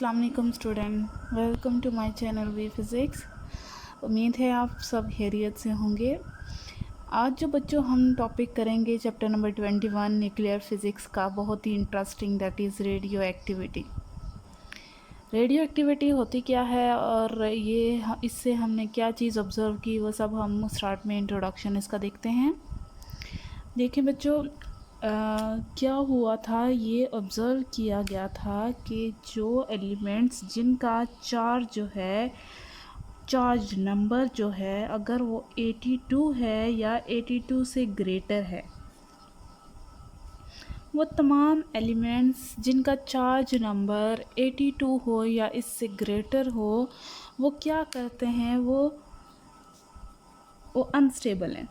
अस्सलाम वालेकुम student, welcome to my channel V physics. उम्मीद है आप सब खैरियत से होंगे। आज जो बच्चों हम टॉपिक करेंगे चैप्टर नंबर 21 न्यूक्लियर फिज़िक्स का, बहुत ही interesting, that is radioactivity. Radioactivity होती क्या है और ये इससे हमने क्या चीज़ ऑब्ज़र्व की, वो सब हम स्टार्ट में इंट्रोडक्शन इसका देखते हैं। देखिए बच्चों, क्या हुआ था, ये ऑब्ज़र्व किया गया था कि जो एलिमेंट्स जिनका चार्ज जो है, चार्ज नंबर जो है, अगर वो 82 है या 82 से ग्रेटर है, वो तमाम एलिमेंट्स जिनका चार्ज नंबर 82 हो या इससे ग्रेटर हो, वो क्या करते हैं, वो अनस्टेबल हैं।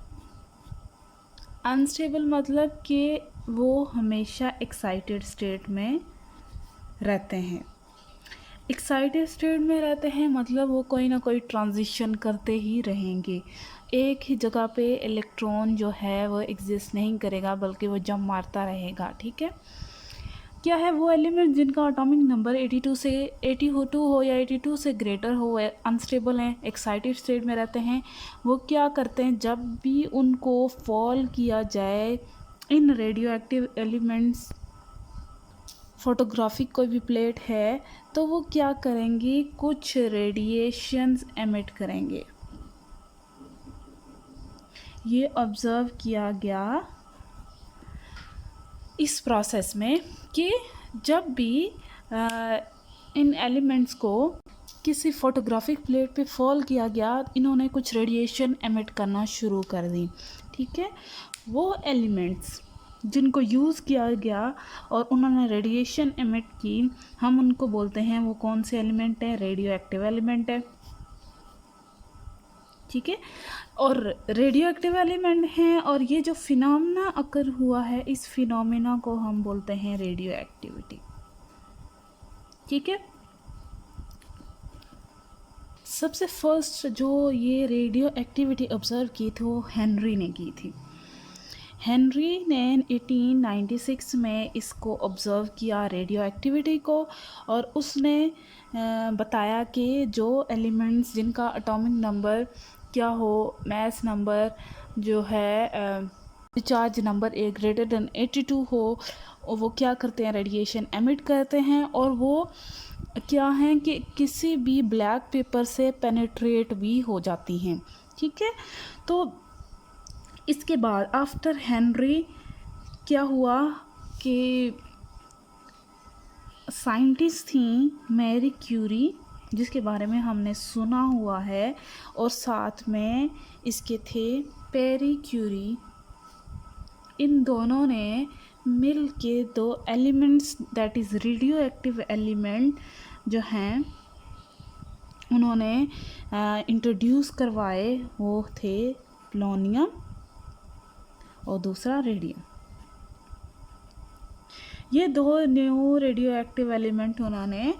अनस्टेबल मतलब कि वो हमेशा एक्साइटेड स्टेट में रहते हैं। एक्साइटेड स्टेट में रहते हैं मतलब वो कोई ना कोई ट्रांजिशन करते ही रहेंगे। एक ही जगह पे इलेक्ट्रॉन जो है वो एग्जिस्ट नहीं करेगा, बल्कि वो जंप मारता रहेगा। ठीक है, क्या है वो एलिमेंट जिनका एटॉमिक नंबर 82 हो या 82 से ग्रेटर हो, अनस्टेबल हैं, एक्साइटेड स्टेट में रहते हैं। वो क्या करते हैं, जब भी उनको फॉल किया जाए इन रेडियो एक्टिव एलिमेंट्स, फोटोग्राफिक कोई भी प्लेट है, तो वो क्या करेंगी, कुछ रेडिएशंस एमिट करेंगे। ये ऑब्ज़र्व किया गया इस प्रोसेस में कि जब भी इन एलिमेंट्स को किसी फोटोग्राफिक प्लेट पे फॉल किया गया, इन्होंने कुछ रेडिएशन एमिट करना शुरू कर दी। ठीक है, वो एलिमेंट्स जिनको यूज़ किया गया और उन्होंने रेडिएशन एमिट की, हम उनको बोलते हैं वो कौन से एलिमेंट है, रेडियो एक्टिव एलिमेंट है। ठीक है, और रेडियो एक्टिव एलिमेंट हैं, और ये जो फिनोमेना अकर हुआ है, इस फिनोमेना को हम बोलते हैं रेडियो एक्टिविटी। ठीक है, सबसे फर्स्ट जो ये रेडियो एक्टिविटी ऑब्ज़र्व की थी वो हेनरी ने की थी। हेनरी ने 1896 में इसको ऑब्ज़र्व किया, रेडियो एक्टिविटी को, और उसने बताया कि जो एलिमेंट्स जिनका एटॉमिक नंबर क्या हो, मैस नंबर जो है, charge number A greater than 82 हो, और वो क्या करते हैं, रेडिएशन एमिट करते हैं, और वो क्या हैं कि किसी भी ब्लैक पेपर से पेनिट्रेट भी हो जाती हैं। ठीक है, तो इसके बाद आफ्टर हेनरी क्या हुआ कि साइंटिस्ट थी मैरी क्यूरी, जिसके बारे में हमने सुना हुआ है, और साथ में इसके थे पेरी क्यूरी। इन दोनों ने मिल के दो elements, that is radio active element जो हैं, उन्होंने इंट्रोड्यूस करवाए। वो थे पोलोनियम और दूसरा रेडियम। ये दो न्यू रेडियो एक्टिव एलिमेंट उन्होंने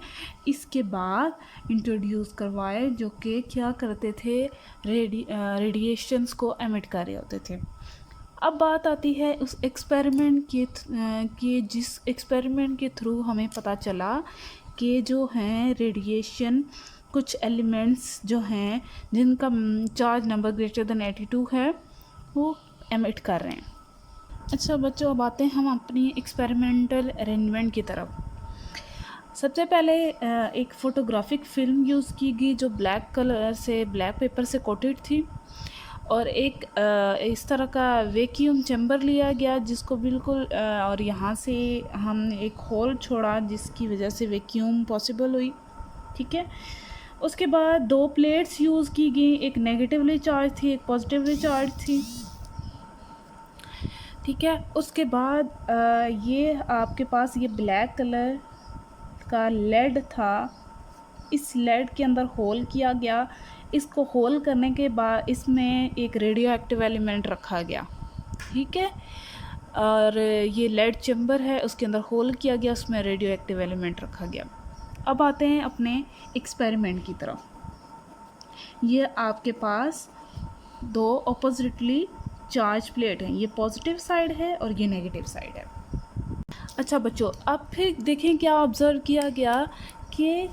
इसके बाद इंट्रोड्यूस करवाए, जो कि क्या करते थे, रेडिएशंस को एमिट कर रहे होते थे। अब बात आती है उस एक्सपेरिमेंट की जिस एक्सपेरिमेंट के थ्रू हमें पता चला कि जो हैं रेडिएशन, कुछ एलिमेंट्स जो हैं जिनका चार्ज नंबर ग्रेटर देन 82 है, वो एमिट कर रहे हैं। अच्छा बच्चों, अब आते हैं हम अपनी एक्सपेरिमेंटल अरेंजमेंट की तरफ। सबसे पहले एक फ़ोटोग्राफिक फ़िल्म यूज़ की गई जो ब्लैक कलर से, ब्लैक पेपर से कोटेड थी, और एक इस तरह का वैक्यूम चैम्बर लिया गया जिसको बिल्कुल और यहाँ से हम एक होल छोड़ा जिसकी वजह से वैक्यूम पॉसिबल हुई। ठीक है, उसके बाद दो प्लेट्स यूज़ की गई, एक नेगेटिवली चार्ज थी, एक पॉजिटिवली चार्ज थी। ठीक है, उसके बाद ये आपके पास ये ब्लैक कलर का लेड था, इस लेड के अंदर होल किया गया। इसको होल करने के बाद इसमें एक रेडियो एक्टिव एलिमेंट रखा गया। ठीक है, और ये लेड चैम्बर है, उसके अंदर होल किया गया, उसमें रेडियो एक्टिव एलिमेंट रखा गया। अब आते हैं अपने एक्सपेरिमेंट की तरफ। ये आपके पास दो ऑपोजिटली चार्ज प्लेट हैं, ये पॉजिटिव साइड है और ये नेगेटिव साइड है। अच्छा बच्चों, अब फिर देखें क्या ऑब्ज़र्व किया गया कि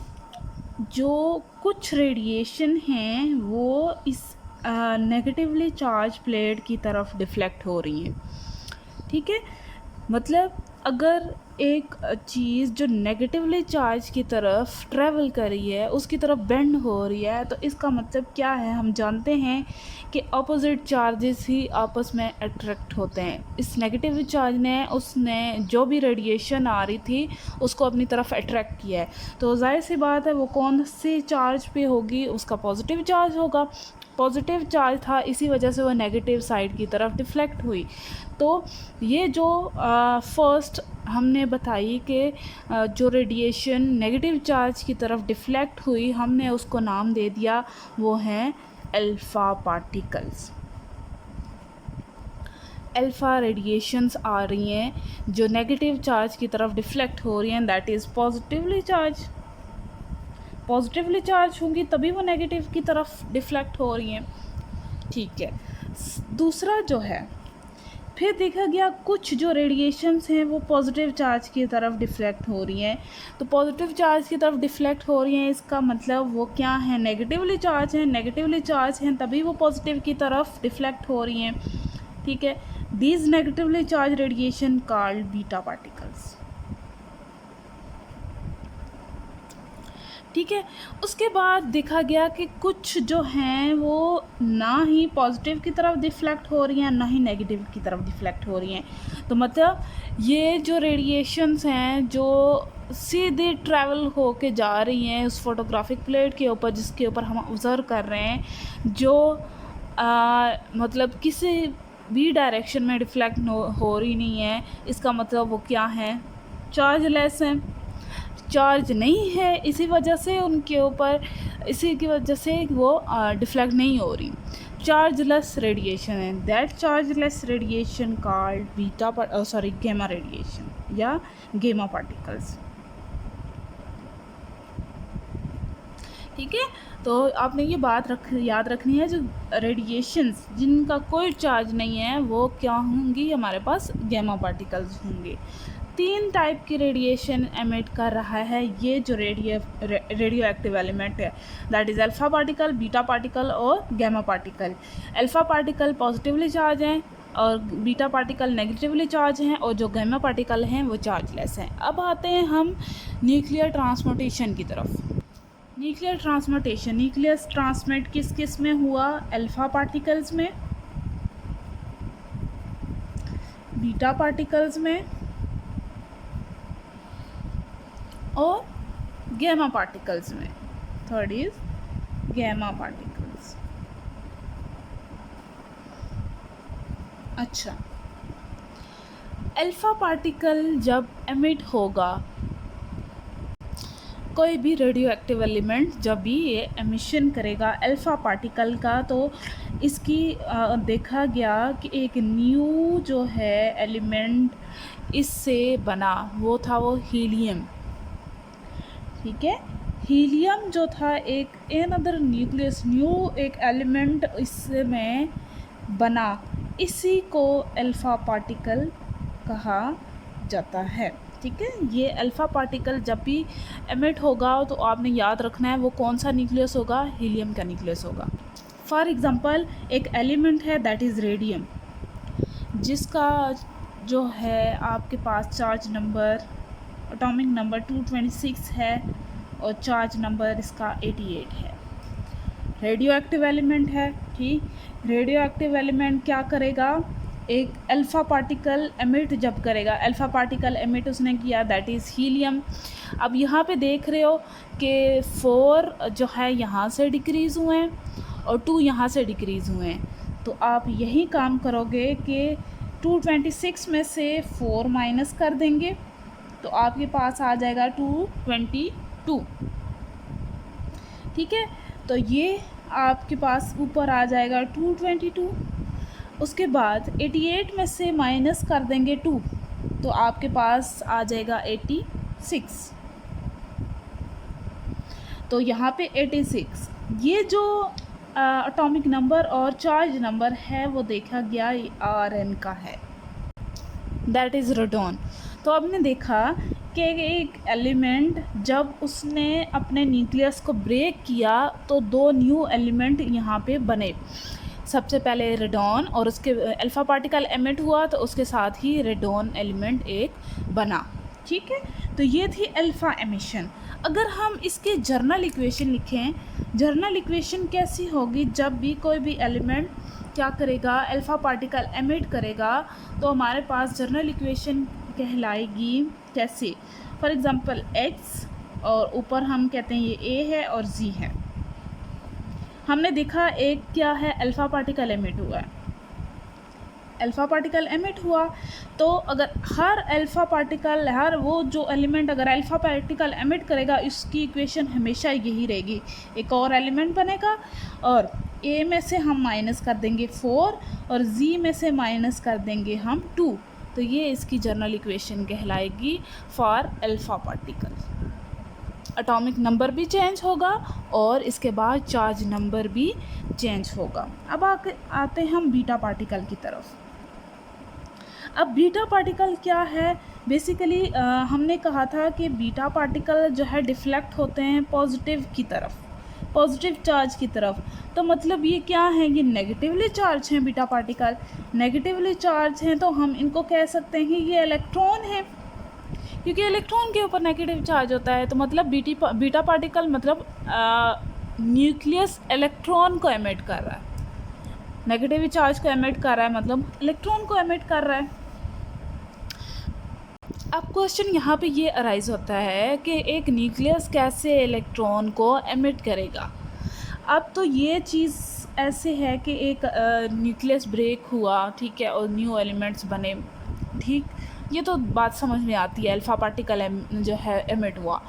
जो कुछ रेडिएशन हैं वो इस नेगेटिवली चार्ज प्लेट की तरफ डिफ्लेक्ट हो रही हैं। ठीक है, मतलब अगर एक चीज़ जो नेगेटिवली चार्ज की तरफ ट्रैवल कर रही है उसकी तरफ बेंड हो रही है, तो इसका मतलब क्या है, हम जानते हैं कि अपोजिट चार्जेस ही आपस में अट्रैक्ट होते हैं। इस नेगेटिव चार्ज ने उसने जो भी रेडिएशन आ रही थी उसको अपनी तरफ अट्रैक्ट किया है, तो जाहिर सी बात है वो कौन सी चार्ज पे होगी, उसका पॉजिटिव चार्ज होगा। पॉजिटिव चार्ज था, इसी वजह से वो नेगेटिव साइड की तरफ डिफ्लेक्ट हुई। तो ये जो फर्स्ट हमने बताई कि जो रेडिएशन नेगेटिव चार्ज की तरफ डिफ्लेक्ट हुई, हमने उसको नाम दे दिया, वो हैं अल्फ़ा पार्टिकल्स। अल्फ़ा रेडिएशंस आ रही हैं जो नेगेटिव चार्ज की तरफ डिफ्लेक्ट हो रही हैं, that is positively charge. Positively charge होंगी तभी वो नेगेटिव की तरफ डिफ्लेक्ट हो रही हैं। ठीक है, दूसरा जो है, फिर देखा गया कुछ जो रेडिएशंस हैं वो पॉजिटिव चार्ज की तरफ डिफ्लेक्ट हो रही हैं। तो पॉजिटिव चार्ज की तरफ डिफ्लेक्ट हो रही हैं, इसका मतलब वो क्या है, नेगेटिवली चार्ज हैं। नेगेटिवली चार्ज हैं तभी वो पॉजिटिव की तरफ डिफ्लेक्ट हो रही हैं। ठीक है, these negatively charge radiation called beta particles. ठीक है, उसके बाद देखा गया कि कुछ जो हैं वो ना ही पॉजिटिव की तरफ डिफ्लेक्ट हो रही हैं ना ही नेगेटिव की तरफ डिफ्लेक्ट हो रही हैं। तो मतलब ये जो रेडिएशंस हैं जो सीधे ट्रैवल हो के जा रही हैं उस फोटोग्राफिक प्लेट के ऊपर जिसके ऊपर हम ऑब्ज़र्व कर रहे हैं, जो मतलब किसी भी डायरेक्शन में डिफ्लेक्ट हो रही नहीं है, इसका मतलब वो क्या है, चार्जलेस हैं, चार्ज नहीं है, इसी वजह से उनके ऊपर, इसी की वजह से वो डिफ्लेक्ट नहीं हो रही। चार्जलेस रेडिएशन है, that chargeless radiation called gamma radiation या गैमा पार्टिकल्स। ठीक है, तो आपने ये बात याद रखनी है, जो रेडिएशंस जिनका कोई चार्ज नहीं है वो क्या होंगी, हमारे पास गैमा पार्टिकल्स होंगे। 3 टाइप की रेडिएशन एमिट कर रहा है ये जो रेडियो एक्टिव एलिमेंट है, that is alpha particle, beta particle और gamma particle. Alpha particle positively charge हैं और बीटा पार्टिकल नेगेटिवली चार्ज हैं, और जो गैमा पार्टिकल हैं वो चार्जलेस हैं। अब आते हैं हम न्यूक्लियर ट्रांसपोर्टेशन की तरफ। न्यूक्लियर ट्रांसपोर्टेशन, न्यूक्लियस ट्रांसमिट किस किस में हुआ, अल्फ़ा पार्टिकल्स में, बीटा पार्टिकल्स में और गैमा पार्टिकल्स में। Third is gamma particles. अच्छा, अल्फ़ा पार्टिकल जब एमिट होगा, कोई भी रेडियो एक्टिव एलिमेंट जब भी ये एमिशन करेगा अल्फ़ा पार्टिकल का, तो इसकी देखा गया कि एक न्यू जो है एलिमेंट इससे बना, वो था वो हीलियम। ठीक है, हीलियम जो था एक अनदर न्यूक्लियस, न्यू एक एलिमेंट इसमें बना, इसी को अल्फ़ा पार्टिकल कहा जाता है। ठीक है, ये अल्फ़ा पार्टिकल जब भी एमिट होगा तो आपने याद रखना है वो कौन सा न्यूक्लियस होगा, हीलियम का न्यूक्लियस होगा। फॉर एग्ज़ाम्पल एक एलिमेंट है दैट इज़ रेडियम, जिसका जो है आपके पास चार्ज नंबर, एटॉमिक नंबर 226 है और चार्ज नंबर इसका 88 है। रेडियो एक्टिव एलिमेंट है। ठीक, रेडियो एक्टिव एलिमेंट क्या करेगा, एक अल्फ़ा पार्टिकल एमिट जब करेगा, अल्फ़ा पार्टिकल एमिट उसने किया, दैट इज़ हीलियम। अब यहाँ पे देख रहे हो कि 4 जो है यहाँ से डिक्रीज़ हुए हैं और 2 यहाँ से डिक्रीज़ हुए हैं, तो आप यही काम करोगे कि 226 में से 4 माइनस कर देंगे तो आपके पास आ जाएगा 222। ठीक है, तो ये आपके पास ऊपर आ जाएगा 222। उसके बाद 88 में से माइनस कर देंगे 2 तो आपके पास आ जाएगा 86। तो यहाँ पे 86, ये जो एटॉमिक नंबर और चार्ज नंबर है वो देखा गया Rn का है, दैट इज़ रेडॉन। तो आपने देखा कि एक एलिमेंट जब उसने अपने न्यूक्लियस को ब्रेक किया तो दो न्यू एलिमेंट यहाँ पे बने। सबसे पहले रेडॉन और उसके अल्फ़ा पार्टिकल एमिट हुआ तो उसके साथ ही रेडॉन एलिमेंट एक बना। ठीक है, तो ये थी अल्फ़ा एमिशन। अगर हम इसके जर्नल इक्वेशन लिखें, जर्नल इक्वेशन कैसी होगी, जब भी कोई भी एलिमेंट क्या करेगा, अल्फ़ा पार्टिकल एमिट करेगा तो हमारे पास जर्नल इक्वेशन कहलाएगी कैसे। फॉर एग्ज़ाम्पल एक्स और ऊपर हम कहते हैं ये ए है और जी है। हमने देखा एक क्या है, अल्फ़ा पार्टिकल एमिट हुआ है। अल्फ़ा पार्टिकल एमिट हुआ तो अगर हर अल्फ़ा पार्टिकल, हर वो जो एलिमेंट अगर अल्फ़ा पार्टिकल एमिट करेगा, इसकी इक्वेशन हमेशा यही रहेगी, एक और एलिमेंट बनेगा और ए में से हम माइनस कर देंगे 4 और जी में से माइनस कर देंगे हम 2। तो ये इसकी जर्नल इक्वेशन कहलाएगी for alpha particle. Atomic number भी चेंज होगा और इसके बाद चार्ज नंबर भी चेंज होगा। अब आते हैं हम बीटा पार्टिकल की तरफ। अब बीटा पार्टिकल क्या है, बेसिकली हमने कहा था कि बीटा पार्टिकल जो है डिफ्लेक्ट होते हैं पॉजिटिव की तरफ, पॉजिटिव चार्ज की तरफ। तो मतलब ये क्या है, ये नेगेटिवली चार्ज हैं बीटा पार्टिकल। नेगेटिवली चार्ज हैं तो हम इनको कह सकते हैं ये इलेक्ट्रॉन है, क्योंकि इलेक्ट्रॉन के ऊपर नेगेटिव चार्ज होता है। तो मतलब बीटा पार्टिकल मतलब न्यूक्लियस इलेक्ट्रॉन को एमिट कर रहा है, नेगेटिव चार्ज को एमिट कर रहा है, मतलब इलेक्ट्रॉन को एमिट कर रहा है। अब क्वेश्चन यहाँ पे ये अराइज होता है कि एक न्यूक्लियस कैसे इलेक्ट्रॉन को एमिट करेगा। अब तो ये चीज़ ऐसे है कि एक न्यूक्लियस ब्रेक हुआ, ठीक है, और न्यू एलिमेंट्स बने, ठीक, ये तो बात समझ में आती है। अल्फ़ा पार्टिकल जो है एमिट हुआ,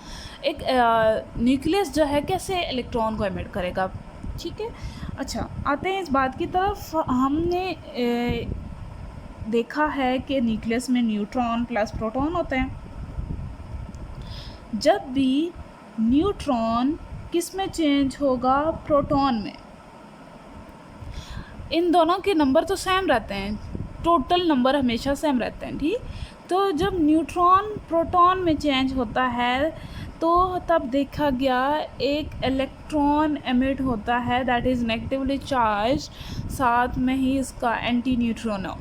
एक न्यूक्लियस जो है कैसे इलेक्ट्रॉन को एमिट करेगा, ठीक है। अच्छा, आते हैं इस बात की तरफ। हमने देखा है कि न्यूक्लियस में न्यूट्रॉन प्लस प्रोटॉन होते हैं। जब भी न्यूट्रॉन किस में चेंज होगा, प्रोटॉन में। इन दोनों के नंबर तो सेम रहते हैं, टोटल नंबर हमेशा सेम रहते हैं, ठीक। तो जब न्यूट्रॉन प्रोटॉन में चेंज होता है तो तब देखा गया एक इलेक्ट्रॉन एमिट होता है दैट इज़ नेगेटिवली चार्ज, साथ में ही इसका एंटी न्यूट्रिनो।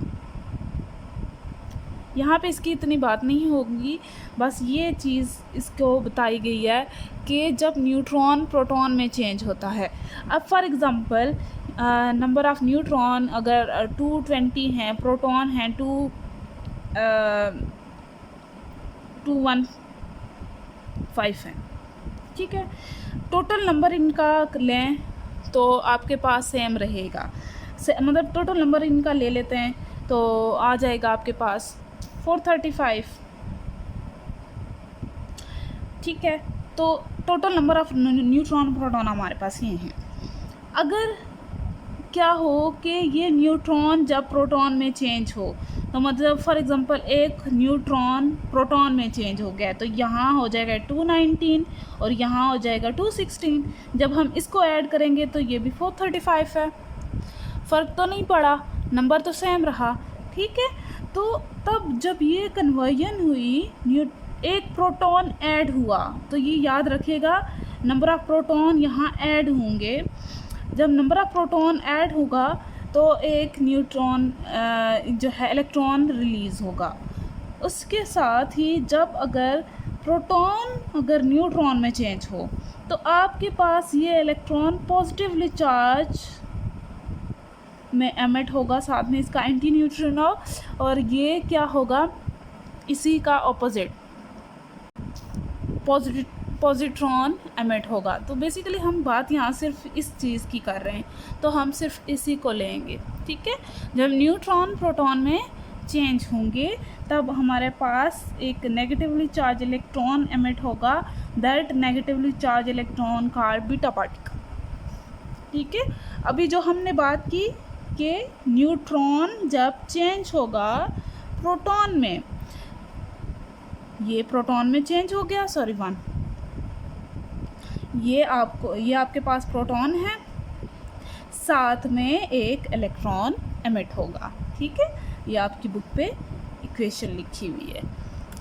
यहाँ पे इसकी इतनी बात नहीं होगी, बस ये चीज़ इसको बताई गई है कि जब न्यूट्रॉन प्रोटॉन में चेंज होता है। अब for example number of neutron अगर 220 हैं, प्रोटॉन हैं 215 हैं, ठीक है। टोटल नंबर इनका लें तो आपके पास सेम रहेगा, मतलब टोटल नंबर इनका ले लेते हैं तो आ जाएगा आपके पास 435, ठीक है। तो total number of neutron proton हमारे पास ये हैं। अगर क्या हो कि ये न्यूट्रॉन जब प्रोटॉन में चेंज हो, तो मतलब फॉर एग्ज़ाम्पल एक न्यूट्रॉन प्रोटॉन में चेंज हो गया तो यहाँ हो जाएगा 219 और यहाँ हो जाएगा 216। जब हम इसको ऐड करेंगे तो ये भी 435 है, फ़र्क तो नहीं पड़ा, नंबर तो सेम रहा, ठीक है। तो तब जब ये कन्वर्जन हुई, एक प्रोटॉन ऐड हुआ, तो ये याद रखिएगा नंबर ऑफ़ प्रोटॉन यहाँ ऐड होंगे। जब नंबर ऑफ़ प्रोटॉन ऐड होगा तो एक न्यूट्रॉन जो है इलेक्ट्रॉन रिलीज़ होगा। उसके साथ ही जब अगर प्रोटॉन अगर न्यूट्रॉन में चेंज हो तो आपके पास ये इलेक्ट्रॉन पॉजिटिवली चार्ज में एमिट होगा, साथ में इसका एंटी न्यूट्रिनो, और ये क्या होगा, इसी का ऑपोजिट पॉजिट्रॉन एमिट होगा। तो बेसिकली हम बात यहाँ सिर्फ इस चीज़ की कर रहे हैं, तो हम सिर्फ इसी को लेंगे, ठीक है। जब न्यूट्रॉन प्रोटॉन में चेंज होंगे तब हमारे पास एक नेगेटिवली चार्ज इलेक्ट्रॉन एमिट होगा, that negatively charge electron called beta particle, ठीक है। अभी जो हमने बात की कि न्यूट्रॉन जब चेंज होगा प्रोटॉन में, ये प्रोटॉन में चेंज हो गया, सॉरी 1, ये आपके पास प्रोटॉन है, साथ में एक इलेक्ट्रॉन एमिट होगा, ठीक है। ये आपकी बुक पे इक्वेशन लिखी हुई है,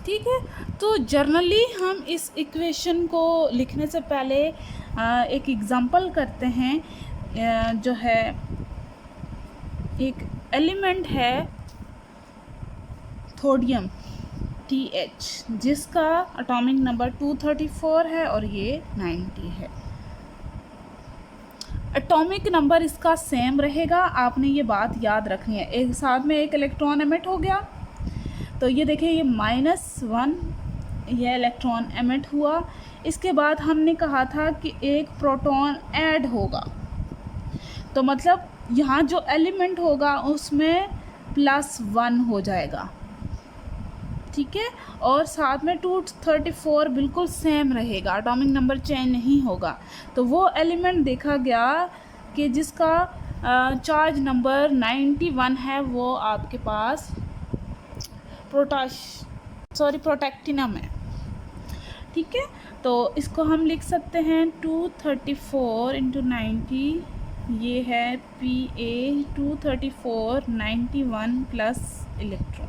ठीक है। तो तो जर्नली हम इस इक्वेशन को लिखने से पहले एक एग्ज़ाम्पल करते हैं। जो है एक एलिमेंट है थोडियम TH, जिसका एटॉमिक नंबर 234 है और ये 90 है। एटॉमिक नंबर इसका सेम रहेगा, आपने ये बात याद रखनी है। एक साथ में एक इलेक्ट्रॉन एमिट हो गया, तो ये देखिए ये -1 ये इलेक्ट्रॉन एमिट हुआ। इसके बाद हमने कहा था कि एक प्रोटॉन ऐड होगा, तो मतलब यहाँ जो एलिमेंट होगा उसमें +1 हो जाएगा, ठीक है। और साथ में 234 बिल्कुल सेम रहेगा, एटॉमिक नंबर चेंज नहीं होगा। तो वो एलिमेंट देखा गया कि जिसका चार्ज नंबर 91 है, वो आपके पास प्रोटैक्टिनम है, ठीक है। तो इसको हम लिख सकते हैं 234 × 90, ये है Pa 234 91 प्लस इलेक्ट्रॉन,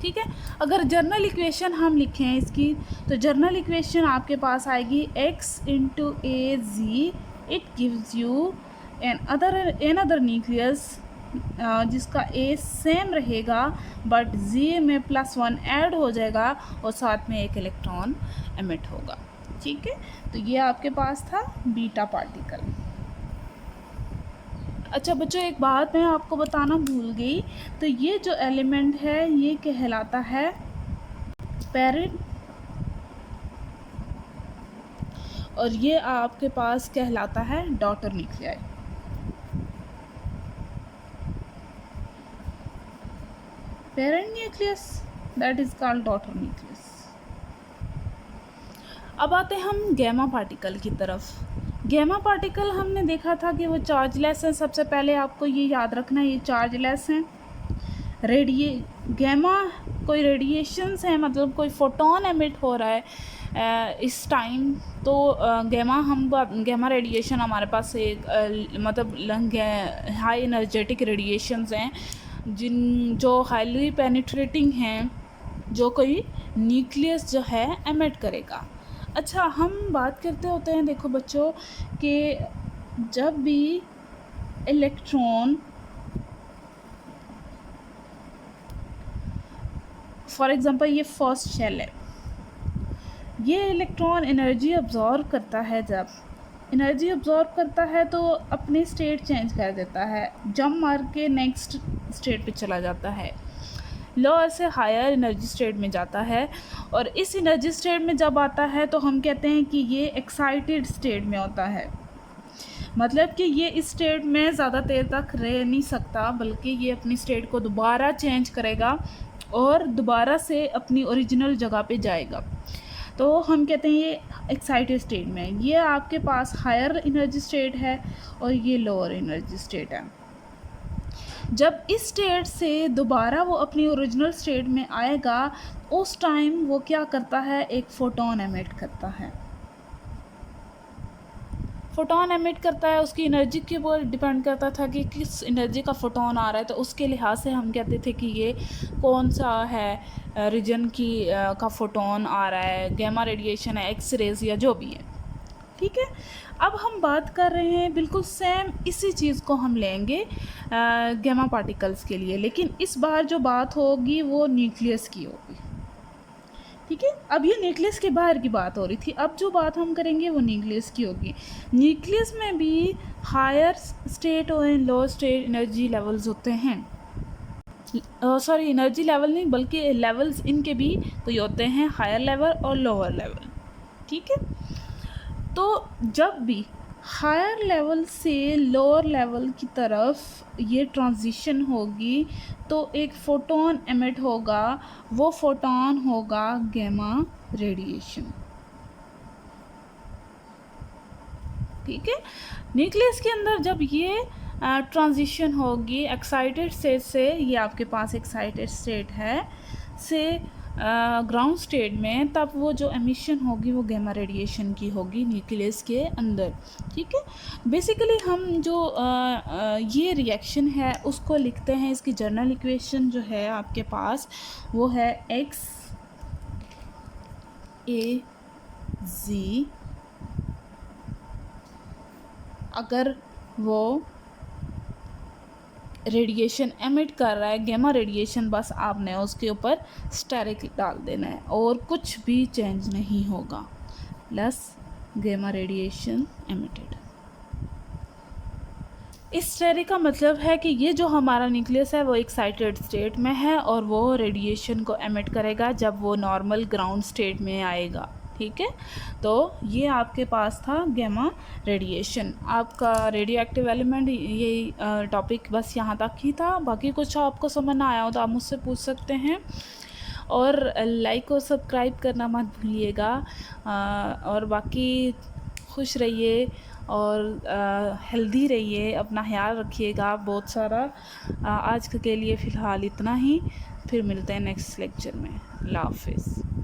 ठीक है। अगर जर्नल इक्वेशन हम लिखें इसकी, तो जर्नल इक्वेशन आपके पास आएगी x × Az, it gives you another nucleus जिसका A सेम रहेगा बट Z में +1 ऐड हो जाएगा और साथ में एक इलेक्ट्रॉन एमिट होगा, ठीक है। तो ये आपके पास था बीटा पार्टिकल। अच्छा बच्चों, एक बात मैं आपको बताना भूल गई, तो ये जो एलिमेंट है ये कहलाता है पेरिड, और ये आपके पास कहलाता है daughter nuclei. Parent nucleus that is called daughter nucleus. अब आते हैं हम गैमा पार्टिकल की तरफ। गैमा पार्टिकल हमने देखा था कि वो चार्जलेस है। सबसे पहले आपको ये याद रखना है, ये चार्जलेस हैं। गैमा कोई रेडिएशंस है, मतलब कोई फोटोन एमिट हो रहा है इस टाइम, तो गैमा रेडिएशन हमारे पास एक मतलब हाई एनर्जेटिक रेडिएशंस हैं जो हाईली पेनिट्रेटिंग हैं, जो कोई न्यूक्लियस जो है एमिट करेगा। अच्छा, हम बात करते होते हैं, देखो बच्चों, कि जब भी इलेक्ट्रॉन, फॉर एग्ज़ाम्पल ये फर्स्ट शेल है, ये इलेक्ट्रॉन एनर्जी अब्जॉर्व करता है। जब एनर्जी अब्जॉर्व करता है तो अपनी स्टेट चेंज कर देता है, जंप मार के नेक्स्ट स्टेट पे चला जाता है, लोअर से हायर एनर्जी स्टेट में जाता है। और इस एनर्जी स्टेट में जब आता है तो हम कहते हैं कि ये एक्साइटेड स्टेट में होता है, मतलब कि ये इस स्टेट में ज़्यादा देर तक रह नहीं सकता, बल्कि ये अपनी स्टेट को दोबारा चेंज करेगा और दोबारा से अपनी ओरिजिनल जगह पे जाएगा। तो हम कहते हैं ये एक्साइटेड स्टेट में। ये आपके पास हायर एनर्जी स्टेट है और ये लोअर एनर्जी स्टेट है। जब इस स्टेट से दोबारा वो अपनी ओरिजिनल स्टेट में आएगा, उस टाइम वो क्या करता है, एक फोटोन एमिट करता है। फोटोन एमिट करता है, उसकी एनर्जी के ऊपर डिपेंड करता था कि किस एनर्जी का फोटोन आ रहा है, तो उसके लिहाज से हम कहते थे कि ये कौन सा है रीजन की का फोटोन आ रहा है, गैमा रेडिएशन है, एक्स रेज या जो भी है, ठीक है। अब हम बात कर रहे हैं बिल्कुल सेम इसी चीज़ को हम लेंगे गैमा पार्टिकल्स के लिए, लेकिन इस बार जो बात होगी वो न्यूक्लियस की होगी, ठीक है। अब ये न्यूक्लियस के बाहर की बात हो रही थी, अब जो बात हम करेंगे वो न्यूक्लियस की होगी। न्यूक्लियस में भी हायर स्टेट और लोअर स्टेट एनर्जी लेवल्स होते हैं, सॉरी एनर्जी लेवल नहीं बल्कि लेवल्स इनके भी कोई होते हैं, हायर लेवल और लोअर लेवल, ठीक है। तो जब भी हायर लेवल से लोअर लेवल की तरफ ये ट्रांजिशन होगी तो एक फोटोन एमिट होगा, वो फोटोन होगा गैमा रेडिएशन, ठीक है। न्यूक्लियस के अंदर जब ये ट्रांजिशन होगी एक्साइटेड स्टेट से, ये आपके पास एक्साइटेड स्टेट है, से ग्राउंड स्टेट में, तब वो जो एमिशन होगी वो गैमा रेडिएशन की होगी न्यूक्लियस के अंदर, ठीक है। बेसिकली हम जो ये रिएक्शन है उसको लिखते हैं, इसकी जर्नल इक्वेशन जो है आपके पास वो है x ए जी, अगर वो रेडिएशन एमिट कर रहा है, गैमा रेडिएशन, बस आपने उसके ऊपर स्टेरिक डाल देना है और कुछ भी चेंज नहीं होगा, प्लस गैमा रेडिएशन एमिटेड। इस स्टेरिक का मतलब है कि ये जो हमारा न्यूक्लियस है वो एक्साइटेड स्टेट में है और वो रेडिएशन को एमिट करेगा जब वो नॉर्मल ग्राउंड स्टेट में आएगा। ठीक है, तो ये आपके पास था गैमा रेडिएशन। आपका रेडियो एक्टिव एलिमेंट, यही टॉपिक बस यहाँ तक ही था। बाकी कुछ आपको समझ ना आया हो तो आप मुझसे पूछ सकते हैं। और लाइक और सब्सक्राइब करना मत भूलिएगा। और बाकी खुश रहिए और हेल्दी रहिए, अपना ख्याल रखिएगा बहुत सारा। आज के लिए फ़िलहाल इतना ही, फिर मिलते हैं नेक्स्ट लेक्चर में। अल्लाह हाफ़िज़।